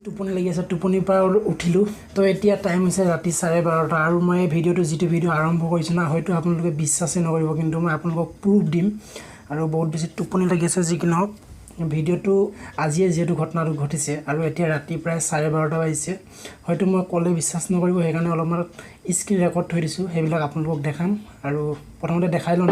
টোপনি লাগি আছে, টোপনিৰ পৰা উঠিলোঁ। তো এতিয়া টাইম হৈছে ৰাতি 12:30 আৰু মই ভিডিঅ'টো যিটো ভিডিঅ' আৰম্ভ কৰিছোঁ না, হয়তো আপোনালোকে বিশ্বাসেই নকৰিব, কিন্তু মই আপোনালোকক প্ৰুফ দিম। আৰু বহুত বেছি টোপনি লাগি আছে, যি কি নহওক ভিডিঅ'টো আজিয়ে যিহেতু ঘটনাটো ঘটিছে আৰু এতিয়া ৰাতি প্ৰায় 12:30 বাজিছে, হয়তো মই ক'লে বিশ্বাস নকৰিব, সেইকাৰণে অলপমান স্ক্ৰীন ৰেকৰ্ড থৈ দিছোঁ, সেইবিলাক আপোনালোকক দেখাম। আৰু প্ৰথমতে দেখাই লওঁ।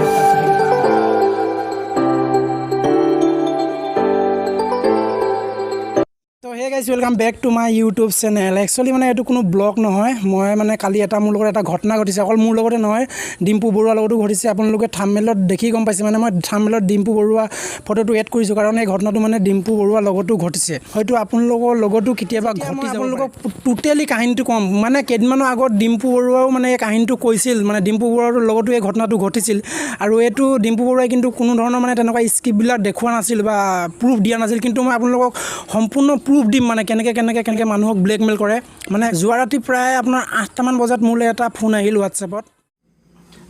তো hey guys, welcome back to my YouTube channel. Actually মানে এইটো কোনো ব্লগ নহয়, মই মানে কালি মোৰ লগত এটা ঘটনা ঘটিছে, অকল মোৰ লগতে নহয়, ডিম্পু বৰুৱাৰ লগতো ঘটিছে। আপোনালোকে থাম্বনেইলত দেখি গম পাইছে, মানে মই থাম্বনেইলত ডিম্পু বৰুৱা ফটোটো এড কৰিছোঁ, কাৰণ এই ঘটনাটো মানে ডিম্পু বৰুৱাৰ লগতো ঘটিছে। হয়তো আপোনালোকৰ লগতো কেতিয়াবা ঘটি যাব। আপোনালোকক টোটেলি কাহিনীটো ক'ম, মানে কেইদিনমানৰ আগত ডিম্পু বৰুৱাও মানে এই কাহিনীটো কৈছিল, মানে ডিম্পু বৰুৱাৰ লগতো এই ঘটনাটো ঘটিছিল। আৰু এইটো ডিম্পু বৰুৱাই কিন্তু কোনো ধৰণৰ মানে তেনেকুৱা স্ক্ৰিপ্টবিলাক দেখুওৱা নাছিল বা প্ৰুফ দিয়া নাছিল, কিন্তু মই আপোনালোকক সম্পূৰ্ণ প্ৰুফ দিম, মানে কেনেকৈ মানুহক ব্লেকমেইল কৰে। মানে যোৱা ৰাতি প্ৰায় আপোনাৰ 8টামান বজাত মোলৈ এটা ফোন আহিল হোৱাটছএপত,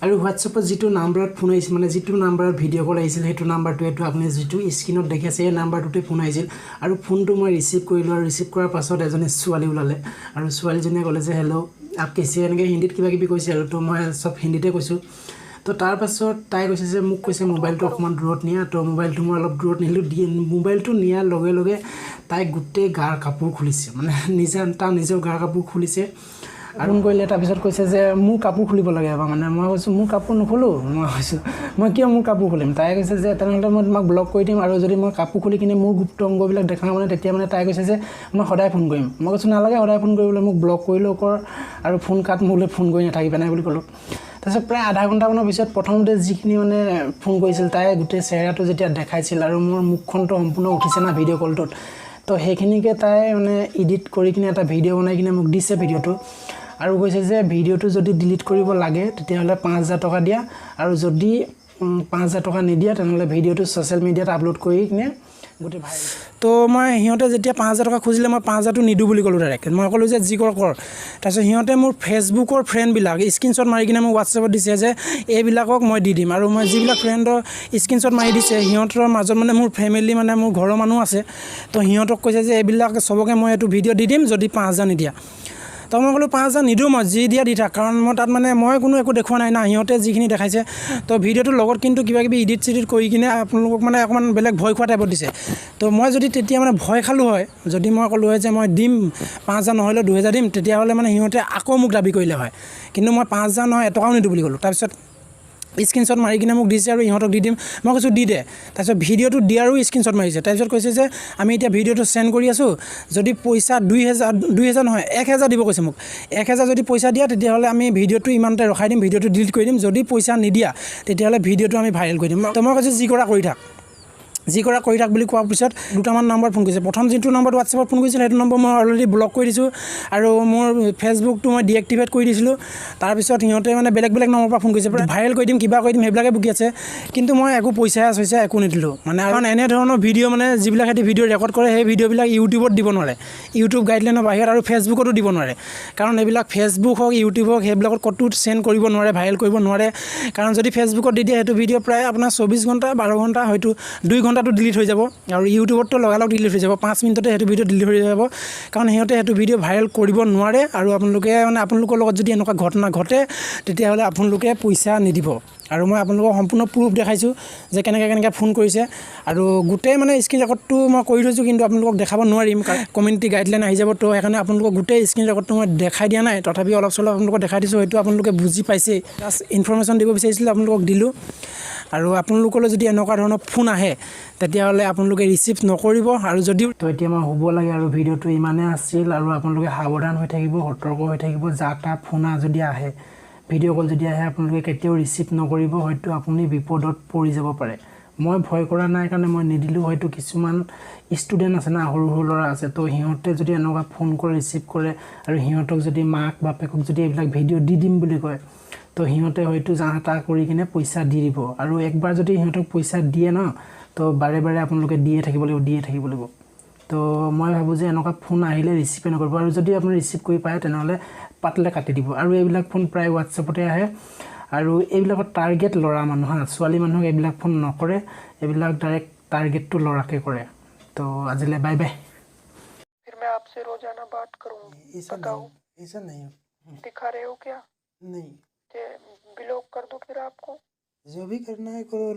আৰু হোৱাটছএপত যিটো নাম্বাৰত ফোন আহিছিল, মানে যিটো নাম্বাৰত ভিডিঅ' কল আহিছিল, সেইটো নাম্বাৰটো এইটো আপুনি যিটো স্ক্ৰীণত দেখি আছে, এই নাম্বাৰটোতে ফোন আহিছিল। আৰু ফোনটো মই ৰিচিভ কৰিলোঁ, আৰু ৰিচিভ কৰাৰ পাছত এজনী ছোৱালী ওলালে, আৰু ছোৱালীজনীয়ে ক'লে যে হেল্ল' আপ কেছে, এনেকৈ হিন্দীত কিবা কিবি কৈছে, আৰু তো মই চব হিন্দীতে কৈছোঁ। তো তাৰপাছত তাই কৈছে যে মোক কৈছে মোবাইলটো অকণমান দূৰত নিয়া। তো মোবাইলটো মই অলপ দূৰত নিলোঁ, মোবাইলটো নিয়াৰ লগে লগে তাই গোটেই গাৰ কাপোৰ খুলিছে, মানে তাৰ নিজৰ গাৰ কাপোৰ খুলিছে। আৰু ফোন কৰিলে, তাৰপিছত কৈছে যে মোৰ কাপোৰ খুলিব লাগে এবাৰ। মানে মই কৈছোঁ মোৰ কাপোৰ নুখোলোঁ, মই কৈছোঁ মই কিয় মোৰ কাপোৰ খুলিম। তাই কৈছে যে তেনেহ'লে মই তোমাক ব্লক কৰি দিম, আৰু যদি মই কাপোৰ খুলি কিনে মোৰ গুপ্ত অংগবিলাক দেখাওঁ, মানে তেতিয়া মানে তাই কৈছে যে মই সদায় ফোন কৰিম। মই কৈছোঁ নালাগে সদায় ফোন কৰিবলৈ, মোক ব্লক কৰিলেও কৰ, আৰু ফোন কাট, মোলৈ ফোন কৰি নাথাকিবা নাই বুলি ক'লোঁ। তাৰপিছত প্ৰায় আধা ঘণ্টামানৰ পিছত প্ৰথমতে যিখিনি মানে ফোন কৰিছিল, তাই গোটেই চেহেৰাটো যেতিয়া দেখাইছিল, আৰু মোৰ মুখখনটো সম্পূৰ্ণ উঠিছে না ভিডিঅ' কলটোত, তো সেইখিনিকে তাই মানে এডিট কৰি কিনে এটা ভিডিঅ' বনাই কিনে মোক দিছে ভিডিঅ'টো, আৰু কৈছে যে ভিডিঅ'টো যদি ডিলিট কৰিব লাগে তেতিয়াহ'লে 5,000 টকা দিয়া, আৰু যদি 5,000 টকা নিদিয়া তেনেহ'লে ভিডিঅ'টো ছ'চিয়েল মিডিয়াত আপলোড কৰি কিনে গোটেই ভাইৰেল। তো মই সিহঁতে যেতিয়া 5,000 টকা খুজিলে, মই 5,000টো নিদিওঁ বুলি ক'লোঁ ডাইৰেক্ট। মই ক'লোঁ যে যি কৰ। তাৰপিছত সিহঁতে মোৰ ফেচবুকৰ ফ্ৰেণ্ডবিলাক স্ক্ৰীণশ্বট মাৰি কিনে মোক হোৱাটছএপত দিছে যে এইবিলাকক মই দি দিম, আৰু মই যিবিলাক ফ্ৰেণ্ডৰ স্ক্ৰীণশ্বট মাৰি দিছে, সিহঁতৰ মাজত মানে মোৰ ফেমিলি, মানে মোৰ ঘৰৰ মানুহ আছে, তো সিহঁতক কৈছে যে এইবিলাক চবকে মই এইটো ভিডিঅ' দি দিম যদি 5,000 নিদিয়া। তো মই ক'লোঁ 5,000 নিদিওঁ, মই যি দিয়া দি থাক, কাৰণ মই তাত মানে মই কোনো একো দেখুওৱা নাই না, সিহঁতে যিখিনি দেখাইছে। তো ভিডিঅ'টোৰ লগত কিন্তু কিবা কিবি এডিট চেডিট কৰি কিনে আপোনালোকক মানে অকণমান বেলেগ ভয় খোৱা টাইপত দিছে। তো মই যদি তেতিয়া মানে ভয় খালোঁ হয়, যদি মই ক'লোঁ হয় যে মই দিম 5,000 নহ'লেও 2,000 দিম, তেতিয়াহ'লে মানে সিহঁতে আকৌ মোক দাবী কৰিলে হয়, কিন্তু মই 5,000 নহয়, এটকাও নিদিওঁ বুলি ক'লোঁ। তাৰপিছত স্ক্ৰীণশ্বট মাৰি কিনে মোক দিছে, আৰু ইহঁতক দি দিম। মই কৈছোঁ দি দে। তাৰপিছত ভিডিঅ'টো দিয়াৰো স্ক্ৰীণশ্বট মাৰিছে। তাৰপিছত কৈছে যে আমি এতিয়া ভিডিঅ'টো চেণ্ড কৰি আছোঁ, যদি পইচা 2,000 নহয় 1,000 দিব কৈছে মোক। 1,000 যদি পইচা দিয়া তেতিয়াহ'লে আমি ভিডিঅ'টো ইমানতে ৰখাই দিম, ভিডিঅ'টো ডিলিট কৰি দিম। যদি পইচা নিদিয়া তেতিয়াহ'লে ভিডিঅ'টো আমি ভাইৰেল কৰি দিম। তো মই কৈছোঁ যি কৰা কৰি থাক, যি কৰা কৰি থাক বুলি কোৱাৰ পিছত দুটামান নম্বৰ ফোন কৰিছে। প্ৰথম যিটো নম্বৰত হোৱাটছএপত ফোন কৰিছিল, সেইটো নম্বৰ মই অলৰেডি ব্লক কৰি দিছোঁ, আৰু মোৰ ফেচবুকটো মই ডিএক্টিভেট কৰি দিছিলোঁ। তাৰপিছত সিহঁতে মানে বেলেগ নম্বৰৰ পৰা ফোন কৰিছে, ভাইৰেল কৰি দিম, কিবা কৰি দিম, সেইবিলাকে বকি আছে। কিন্তু মই একো পইচা একো নিদিলোঁ, মানে কাৰণ এনেধৰণৰ ভিডিঅ' মানে যিবিলাক সিহঁতি ভিডিঅ' ৰেকৰ্ড কৰে, সেই ভিডিঅ'বিলাক ইউটিউবত দিব নোৱাৰে, ইউটিউব গাইডলাইনৰ বাহিৰত, আৰু ফেচবুকতো দিব নোৱাৰে, কাৰণ এইবিলাক ফেচবুক হওক ইউটিউব হওক সেইবিলাকত ক'তো চেণ্ড কৰিব নোৱাৰে, ভাইৰেল কৰিব নোৱাৰে। কাৰণ যদি ফেচবুকত দি দিয়ে, সেইটো ভিডিঅ' প্ৰায় আপোনাৰ 24 ঘণ্টা 12 ঘণ্টা, হয়তো 2 ঘণ্টাটো ডিলিট হৈ যাব, আৰু ইউটিউবততো লগালগ ডিলিট হৈ যাব, 5 মিনিটতে সেইটো ভিডিঅ' ডিলিট হৈ যাব, কাৰণ সিহঁতে সেইটো ভিডিঅ' ভাইৰেল কৰিব নোৱাৰে। আৰু আপোনালোকে মানে আপোনালোকৰ লগত যদি এনেকুৱা ঘটনা ঘটে, তেতিয়াহ'লে আপোনালোকে পইচা নিদিব। আৰু মই আপোনালোকক সম্পূৰ্ণ প্ৰুফ দেখাইছোঁ যে কেনেকৈ ফোন কৰিছে, আৰু গোটেই মানে স্ক্ৰীণ ৰেকৰ্ডটো মই কৰি থৈছোঁ, কিন্তু আপোনালোকক দেখাব নোৱাৰিম, কাৰণ কমিউনিটি গাইডলাইন আহি যাব। তো সেইকাৰণে আপোনালোকক গোটেই স্ক্ৰীণ ৰেকৰ্ডটো মই দেখাই দিয়া নাই, তথাপি অলপ চলপ আপোনালোকক দেখাই দিছোঁ, হয়তো আপোনালোকে বুজি পাইছেই। জাষ্ট ইনফৰমেশ্যন দিব বিচাৰিছিলোঁ, আপোনালোকক দিলোঁ। আৰু আপোনালোকলৈ যদি এনেকুৱা ধৰণৰ ফোন আহে, তেতিয়াহ'লে আপোনালোকে ৰিচিভ নকৰিব। আৰু যদিও তো এতিয়া মই হ'ব লাগে, আৰু ভিডিঅ'টো ইমানেই আছিল, আৰু আপোনালোকে সাৱধান হৈ থাকিব, সতৰ্ক হৈ থাকিব। যা তা ফোন যদি আহে, ভিডিঅ' কল যদি আহে, আপোনালোকে কেতিয়াও ৰিচিভ নকৰিব, হয়তো আপুনি বিপদত পৰি যাব পাৰে। মই ভয় কৰা নাই কাৰণে মই নিদিলোঁ, হয়তো কিছুমান ষ্টুডেণ্ট আছে না, সৰু ল'ৰা আছে, তো সিহঁতে যদি এনেকুৱা ফোন কৰে, ৰিচিভ কৰে, আৰু সিহঁতক যদি মাক বাপেকক যদি এইবিলাক ভিডিঅ' দি দিম বুলি কয়, তো সিহঁতে হয়তো যা তা কৰি কিনে পইচা দি দিব। আৰু একবাৰ যদি সিহঁতক পইচা দিয়ে ন, তো বাৰে আপোনালোকে দিয়ে থাকিব লাগিব। তো মই ভাবোঁ যে এনেকুৱা ফোন আহিলে ৰিচিভে নকৰিব, আৰু যদি আপুনি ৰিচিভ কৰি পায় তেনেহ'লে পাতলে কাটি দিব। আৰু এইবিলাক ফোন প্ৰায় হোৱাটছএপতে আহে, আৰু এইবিলাকত টাৰ্গেট ল'ৰা মানুহ, ছোৱালী মানুহক এইবিলাক ফোন নকৰে, এইবিলাক ডাইৰেক্ট টাৰ্গেটটো ল'ৰাকে কৰে। তো আজিলৈ বাই বাই। आपसे रोजाना बात करूंगी। ऐसा बताओ, नहीं, ऐसा नहीं। दिखा रहे हो क्या? नहीं, ब्लॉक कर दो फिर आपको। जो भी करना है करो।